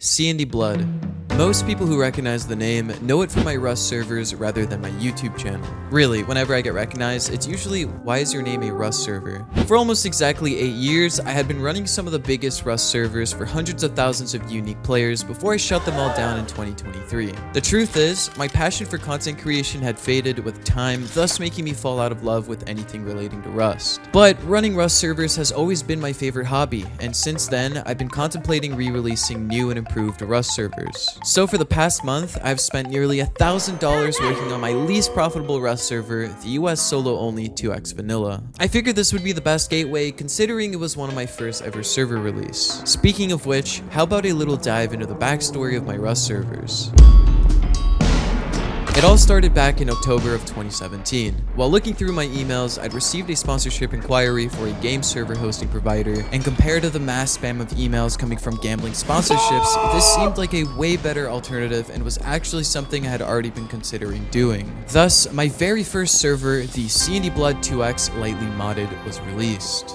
CNDBLOOD. Most people who recognize the name know it from my Rust servers rather than my YouTube channel. Really, whenever I get recognized, it's usually, why is your name a Rust server? For almost exactly 8 years, I had been running some of the biggest Rust servers for hundreds of thousands of unique players before I shut them all down in 2023. The truth is, my passion for content creation had faded with time, thus making me fall out of love with anything relating to Rust. But running Rust servers has always been my favorite hobby, and since then, I've been contemplating re-releasing new and improved Rust servers. So for the past month, I've spent nearly $1,000 working on my least profitable Rust server, the US solo-only 2x vanilla. I figured this would be the best gateway considering it was one of my first ever server release. Speaking of which, how about a little dive into the backstory of my Rust servers? It all started back in October of 2017. While looking through my emails, I'd received a sponsorship inquiry for a game server hosting provider, and compared to the mass spam of emails coming from gambling sponsorships, this seemed like a way better alternative and was actually something I had already been considering doing. Thus, my very first server, the CNDBLOOD 2x lightly modded, was released.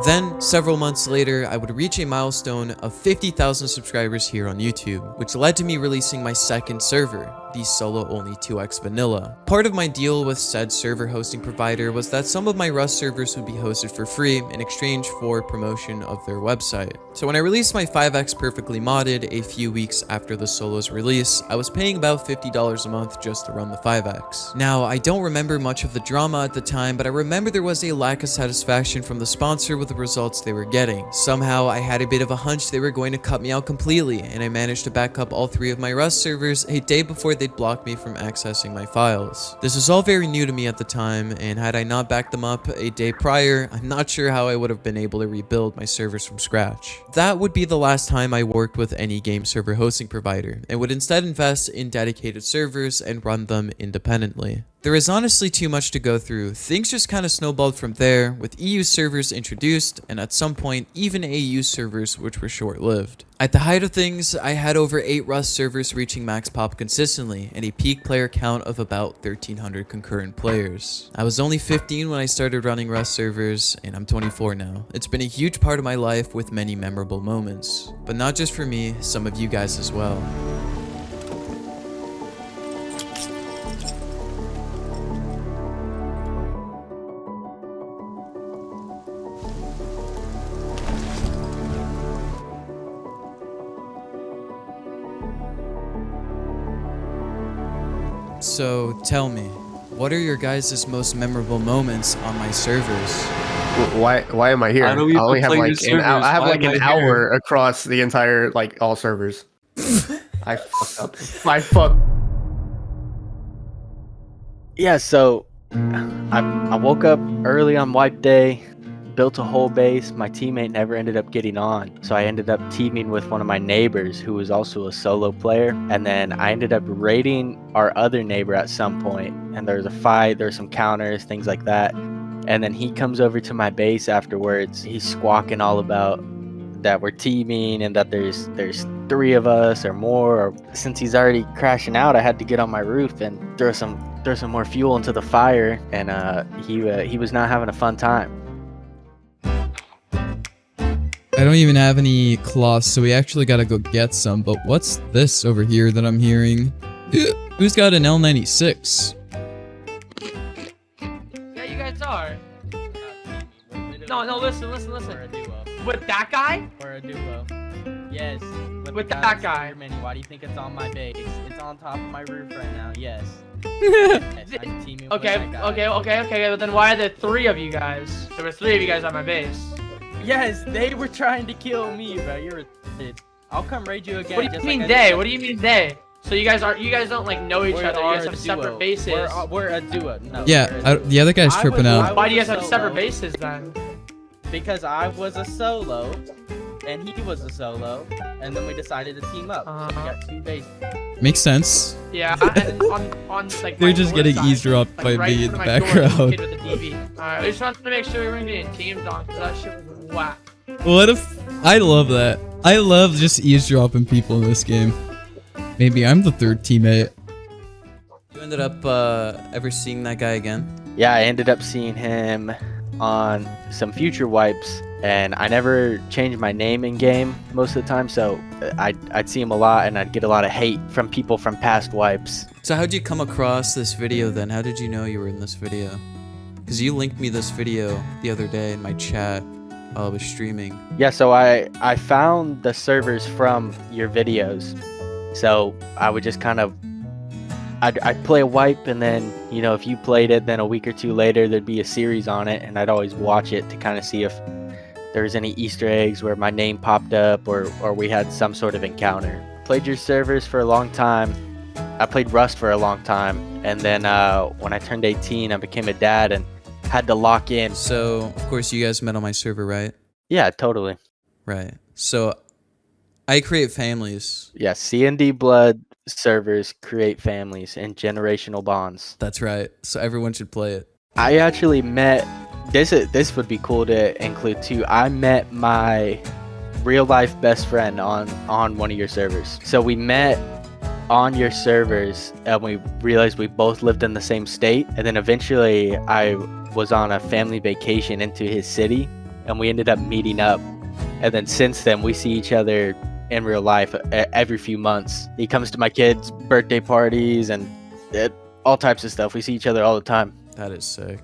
Then, several months later, I would reach a milestone of 50,000 subscribers here on YouTube, which led to me releasing my second server, the solo-only 2x vanilla. Part of my deal with said server hosting provider was that some of my Rust servers would be hosted for free in exchange for promotion of their website. So when I released my 5x perfectly modded a few weeks after the solo's release, I was paying about $50 a month just to run the 5x. Now, I don't remember much of the drama at the time, but I remember there was a lack of satisfaction from the sponsor with the results they were getting. Somehow, I had a bit of a hunch they were going to cut me out completely, and I managed to back up all 3 of my Rust servers a day before they'd block me from accessing my files. This was all very new to me at the time, and had I not backed them up a day prior, I'm not sure how I would have been able to rebuild my servers from scratch. That would be the last time I worked with any game server hosting provider, and would instead invest in dedicated servers and run them independently. There is honestly too much to go through. Things just kind of snowballed from there, with EU servers introduced, and at some point, even AU servers, which were short-lived. At the height of things, I had over 8 Rust servers reaching max pop consistently, and a peak player count of about 1,300 concurrent players. I was only 15 when I started running Rust servers, and I'm 24 now. It's been a huge part of my life with many memorable moments. But not just for me, some of you guys as well. So tell me, what are your guys' most memorable moments on my servers? Why am I here? I only have like I have like an hour across the entire all servers. I fucked up. I fucked. Yeah, so I woke up early on wipe day, built a whole base. My teammate never ended up getting on, so I ended up teaming with one of my neighbors who was also a solo player, and then I ended up raiding our other neighbor at some point, and there was a fight, there were some counters, things like that, and then he comes over to my base afterwards. He's squawking all about that we're teaming and that there's 3 of us or more. Since he's already crashing out, I had to get on my roof and throw some more fuel into the fire, and he was not having a fun time. I don't even have any cloths, so we actually gotta go get some. But what's this over here that I'm hearing? Who's got an L96? Yeah, you guys are. No, listen. We're a duo. With that guy? We're a duo. Yes. With that guy. Why do you think it's on my base? It's on top of my roof right now. Yes. Yes, I'm teaming with that guy. Okay. But then why are there 3 of you guys? There were 3 of you guys on my base. Yes, they were trying to kill me, bro. You're a kid. I'll come raid you again. What do you mean they? What do you mean they? So you guys don't like know each other. You guys have separate bases. We're a duo. No, Yeah, the other guy's tripping out. Why do you guys have separate bases then? Because I was a solo, and he was a solo, and then we decided to team up. So we got 2 bases. Makes sense. Yeah, and on like they're just getting eavesdropped by me in the background. Alright, I just wanted to make sure we weren't getting teamed on, because that shit was whack. What if... I love that. I love just eavesdropping people in this game. Maybe I'm the 3rd teammate. You ended up ever seeing that guy again? Yeah, I ended up seeing him on some future wipes, and I never changed my name in game most of the time, so I'd see him a lot, and I'd get a lot of hate from people from past wipes. So how'd you come across this video then? How did you know you were in this video? Because you linked me this video the other day in my chat while I was streaming. Yeah, so I found the servers from your videos, so I would just kind of I'd play a wipe, and then, you know, if you played it, then a week or two later there'd be a series on it, and I'd always watch it to kind of see if there was any Easter eggs where my name popped up, or we had some sort of encounter. Played your servers for a long time. I played Rust for a long time, and then when I turned 18, I became a dad and had to lock in. So, of course, you guys met on my server, right? Yeah, totally. Right. So, I create families. Yeah, CNDBLOOD servers create families and generational bonds. That's right. So everyone should play it. I actually met, this would be cool to include too. I met my real life best friend on one of your servers. So we met on your servers, and we realized we both lived in the same state, and then eventually I was on a family vacation into his city, and we ended up meeting up, and then since then we see each other in real life every few months. He comes to my kids' birthday parties and all types of stuff. We see each other all the time. That is sick.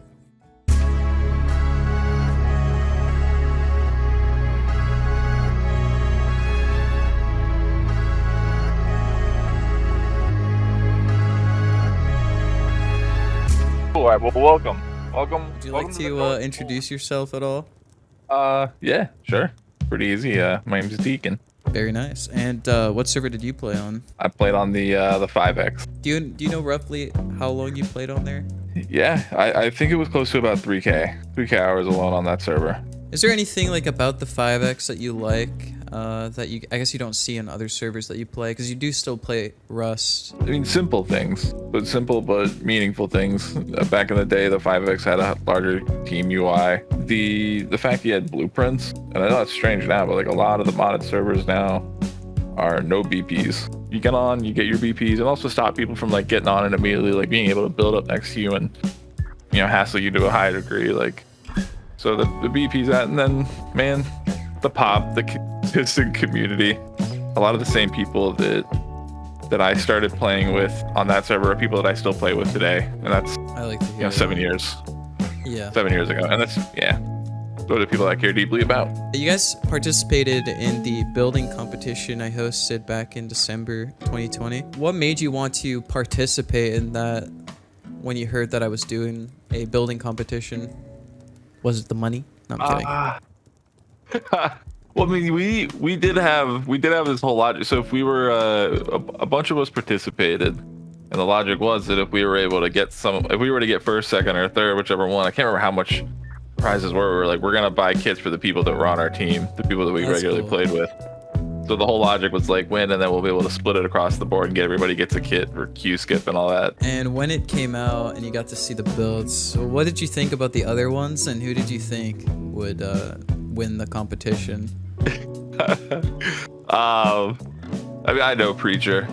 All right, well, welcome. Would you like to introduce yourself at all? Yeah, sure. Pretty easy. My name's Deacon. Very nice. And what server did you play on? I played on the 5X. Do you know roughly how long you played on there? Yeah, I think it was close to about 3K hours alone on that server. Is there anything like about the 5X that you like that I guess you don't see in other servers that you play? Because you do still play Rust. I mean, simple but meaningful things. Back in the day, the 5X had a larger team UI. The fact you had blueprints, and I know it's strange now, but like a lot of the modded servers now are no BPs. You get on, you get your BPs, and also stop people from like getting on and immediately like being able to build up next to you and, you know, hassle you to a high degree. Like, so the BPs that, and then man, the pop, the consistent community, a lot of the same people that I started playing with on that server are people that I still play with today, and that's, I like to hear, you know, 7 years. Yeah. 7 years ago, and that's, yeah, those are people I care deeply about. You guys participated in the building competition I hosted back in December 2020. What made you want to participate in that when you heard that I was doing a building competition? Was it the money? No, I'm kidding. Well, I mean, we did have this whole logic. So if we were a bunch of us participated, and the logic was that if we were able to get if we were to get first, second, or third, whichever one, I can't remember how much prizes were. We were like, we're gonna buy kits for the people that were on our team, the people that we regularly played with. So the whole logic was like win, and then we'll be able to split it across the board and get everybody gets a kit for Q skip and all that. And when it came out and you got to see the builds, so what did you think about the other ones, and who did you think would win the competition? I mean, I know Preacher.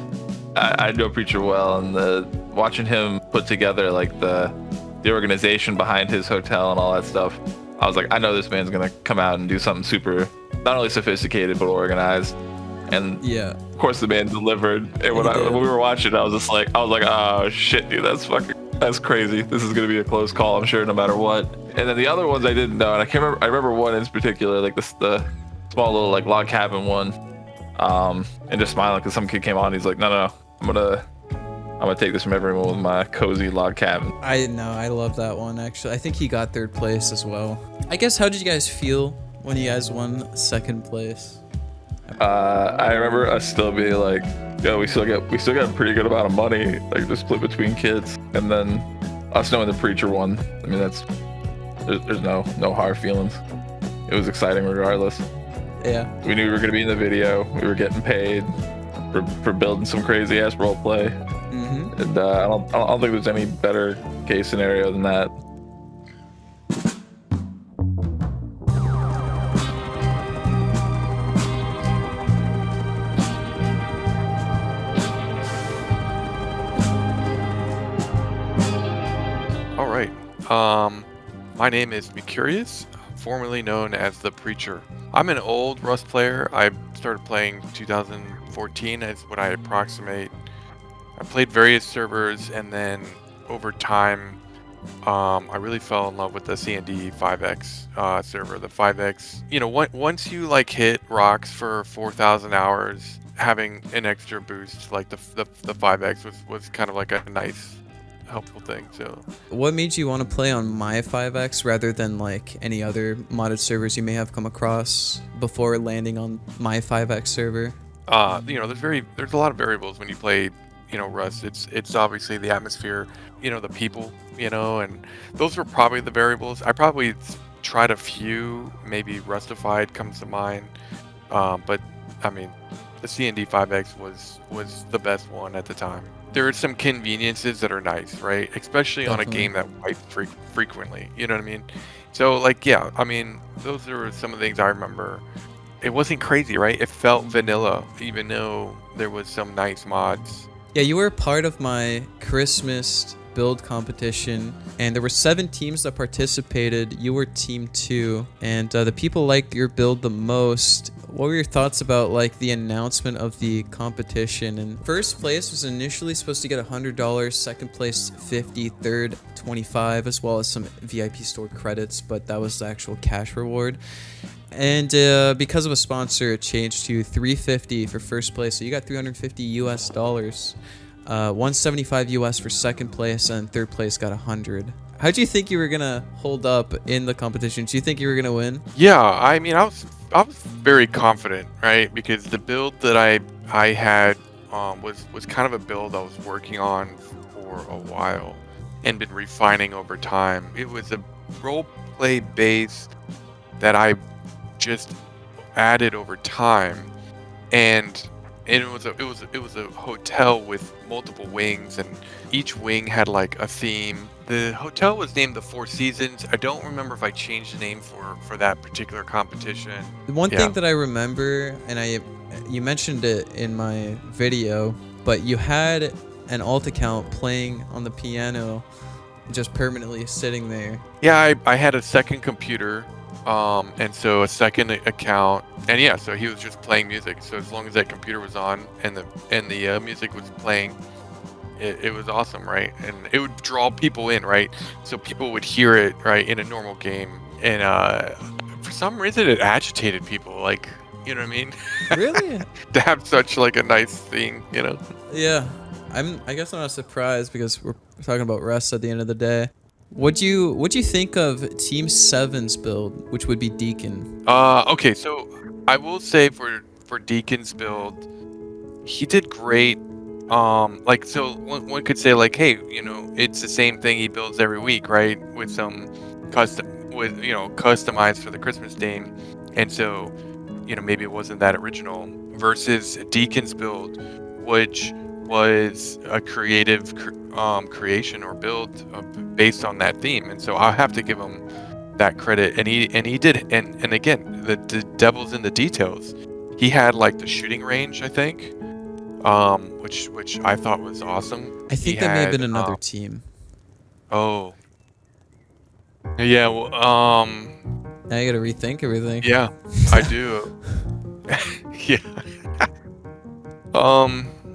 I know Preacher well, and watching him put together like the organization behind his hotel and all that stuff, I was like, I know this man's gonna come out and do something super, not only sophisticated but organized. And yeah, of course the man delivered. And when we were watching, I was like, oh shit, dude, that's crazy. This is gonna be a close call, I'm sure, no matter what. And then the other ones I didn't know, and I remember one in particular, like the small little like log cabin one, and just smiling because some kid came on. He's like, no, I'm gonna take this from everyone with my cozy log cabin. I know, I love that one actually. I think he got third place as well. I guess, how did you guys feel when you guys won second place? I remember us still being like, yo, we still got a pretty good amount of money, like just split between kids, and then us knowing the Preacher won. I mean, there's no hard feelings. It was exciting regardless. Yeah. We knew we were gonna be in the video. We were getting paid for building some crazy ass role play. Mm-hmm. And I don't think there's any better case scenario than that. All right. My name is Mercurius, formerly known as the Preacher. I'm an old Rust player. I started playing 2014 is what I approximate. I played various servers, and then over time, I really fell in love with the CND 5X server. The 5X, you know, once you like hit rocks for 4,000 hours, having an extra boost like the 5X was kind of like a nice, helpful thing. So, what made you want to play on my 5X rather than like any other modded servers you may have come across before landing on my 5X server? You know, there's a lot of variables when you play, you know, Rust. It's obviously the atmosphere, you know, the people, you know, and those were probably the variables. I probably tried a few, maybe Rustified comes to mind, but I mean, the CND 5X was the best one at the time. There are some conveniences that are nice, right? Especially on a game that wipes frequently, you know what I mean? So like, yeah, I mean, those are some of the things I remember. It wasn't crazy, right? It felt vanilla, even though there was some nice mods. Yeah, you were part of my Christmas build competition, and there were 7 teams that participated. You were team 2, and the people liked your build the most. What were your thoughts about like the announcement of the competition? And first place was initially supposed to get $100, second place 50, third 25, as well as some VIP store credits, but that was the actual cash reward. And because of a sponsor, it changed to $350 for first place. So you got $350 US dollars, $175 US for second place, and third place got $100. How do you think you were gonna hold up in the competition? Do you think you were gonna win? Yeah, I mean, I was very confident, right? Because the build that I had was kind of a build I was working on for a while and been refining over time. It was a role play base that I just added over time, and it was a hotel with multiple wings, and each wing had like a theme. The hotel was named the Four Seasons. I don't remember if I changed the name for that particular competition. The one thing that I remember, and you mentioned it in my video, but you had an alt account playing on the piano, just permanently sitting there. Yeah, I had a second computer. And so a second account, and yeah, so he was just playing music. So as long as that computer was on and the music was playing, it was awesome, right? And it would draw people in, right? So people would hear it, right, in a normal game, and for some reason it agitated people, like, you know what I mean? Really? To have such like a nice thing, you know? Yeah, I guess I'm not surprised because we're talking about Rust at the end of the day. What'd you think of Team 7's build, which would be Deacon? Okay, so I will say for Deacon's build, he did great. Like, so one could say like, hey, you know, it's the same thing he builds every week, right? With some customized for the Christmas theme, and so, you know, maybe it wasn't that original. Versus Deacon's build, which was a creative creation or build based on that theme, and so I have to give him that credit. And he did, and again, the devil's in the details. He had like the shooting range, I think, which I thought was awesome. I think that may have been another team. Oh, yeah. Well, now you gotta rethink everything. Yeah, I do. Yeah.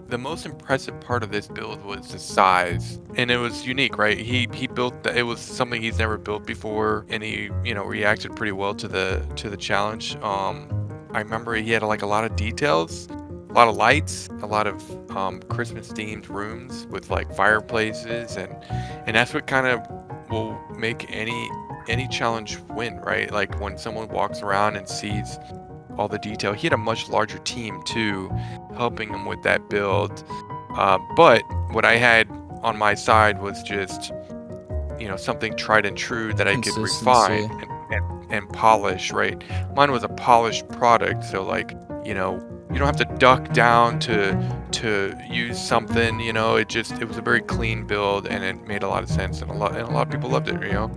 The most impressive part of this build was the size, and it was unique, right? He built it was something he's never built before, and he, you know, reacted pretty well to the challenge. I remember he had like a lot of details, a lot of lights, a lot of Christmas themed rooms with like fireplaces, and that's what kind of will make any challenge win, right? Like when someone walks around and sees all the detail. He had a much larger team too, helping him with that build. But what I had on my side was just, you know, something tried and true that I could refine and polish, right? Mine was a polished product, so like, you know, you don't have to duck down to use something, you know. It was a very clean build, and it made a lot of sense, and a lot of people loved it, you know.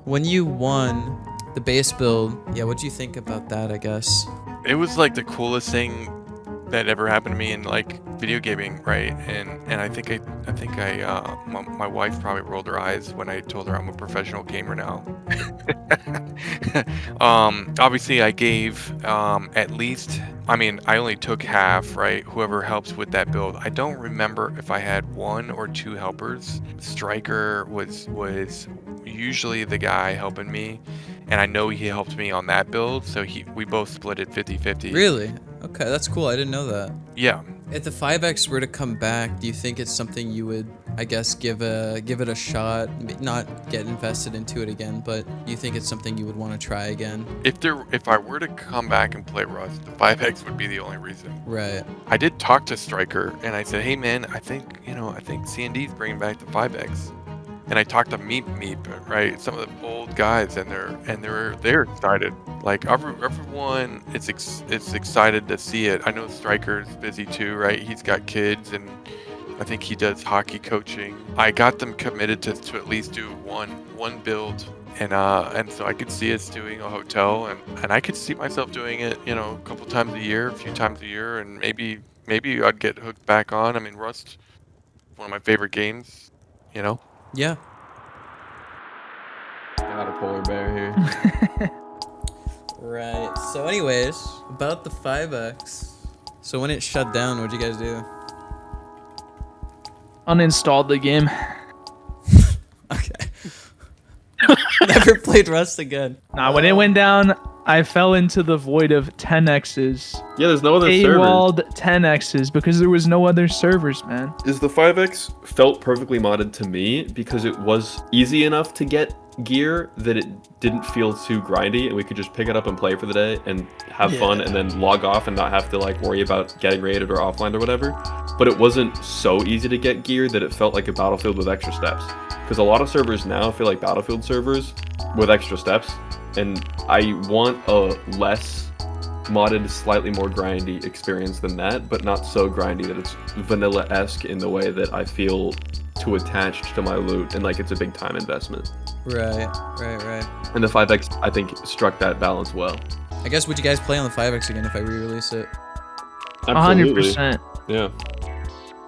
When you won the base build, yeah, what do you think about that, I guess? It was like the coolest thing that ever happened to me in like video gaming, right? And I think my wife probably rolled her eyes when I told her I'm a professional gamer now. Obviously I gave at least, I mean, I only took half, right? Whoever helps with that build. I don't remember if I had 1 or 2 helpers. Striker was usually the guy helping me, and I know he helped me on that build, so we both split it 50-50. Really? Okay, that's cool. I didn't know that. Yeah. If the 5X were to come back, do you think it's something you would, I guess, give it a shot? Not get invested into it again, but do you think it's something you would want to try again? If I were to come back and play Rust, the 5X would be the only reason. Right. I did talk to Striker, and I said, hey man, I think CND's bringing back the 5X. And I talked to Meep, right? Some of the old guys, and they're excited. Like everyone is excited to see it. I know Striker's busy too, right? He's got kids, and I think he does hockey coaching. I got them committed to at least do one build, and so I could see us doing a hotel, and I could see myself doing it, you know, a couple times a year, a few times a year, and maybe I'd get hooked back on. I mean, Rust, one of my favorite games, you know. Yeah. Got a polar bear here. Right. So anyways, about the 5X. So when it shut down, what'd you guys do? Uninstalled the game. Okay. Never played Rust again. Nah, when it went down, I fell into the void of 10Xs. Yeah, there's no other servers. AWOL'd 10Xs because there was no other servers, man. Is the 5X felt perfectly modded to me because it was easy enough to get gear that it didn't feel too grindy, and we could just pick it up and play for the day and have fun and then log off and not have to like worry about getting raided or offline or whatever. But it wasn't so easy to get gear that it felt like a Battlefield with extra steps. Because a lot of servers now feel like Battlefield servers with extra steps, and I want a less modded, slightly more grindy experience than that, but not so grindy that it's vanilla-esque in the way that I feel too attached to my loot and like it's a big time investment. Right. And the 5X, I think, struck that balance well. I guess, would you guys play on the 5X again if I re-release it? Absolutely. 100%. Yeah.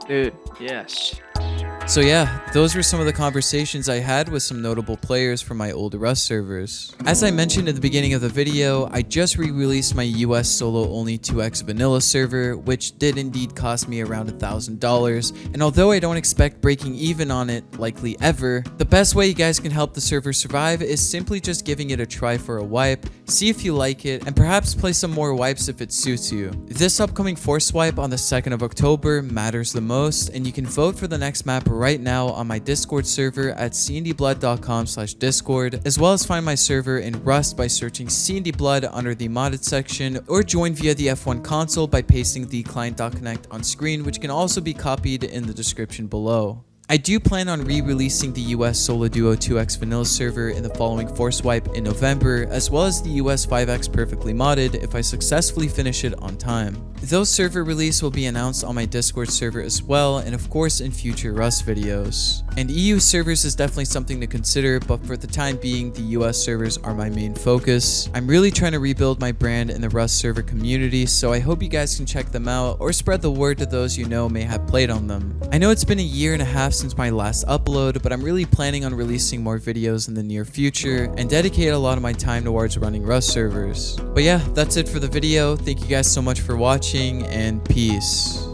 Dude, yes. So yeah, those were some of the conversations I had with some notable players from my old Rust servers. As I mentioned at the beginning of the video, I just re-released my US solo-only 2x vanilla server, which did indeed cost me around $1,000, and although I don't expect breaking even on it likely ever, the best way you guys can help the server survive is simply just giving it a try for a wipe, see if you like it, and perhaps play some more wipes if it suits you. This upcoming force wipe on the 2nd of October matters the most, and you can vote for the next map right now on my Discord server at cndblood.com/discord, as well as find my server in Rust by searching CNDBLOOD under the modded section, or join via the F1 console by pasting the client.connect on screen, which can also be copied in the description below. I do plan on re-releasing the US Solo Duo 2x vanilla server in the following force wipe in November, as well as the US 5x perfectly modded if I successfully finish it on time. Those server release will be announced on my Discord server as well, and of course in future Rust videos. And EU servers is definitely something to consider, but for the time being, the US servers are my main focus. I'm really trying to rebuild my brand in the Rust server community, so I hope you guys can check them out or spread the word to those you know may have played on them. I know it's been a year and a half since my last upload, but I'm really planning on releasing more videos in the near future and dedicate a lot of my time towards running Rust servers. But yeah, that's it for the video. Thank you guys so much for watching, and peace.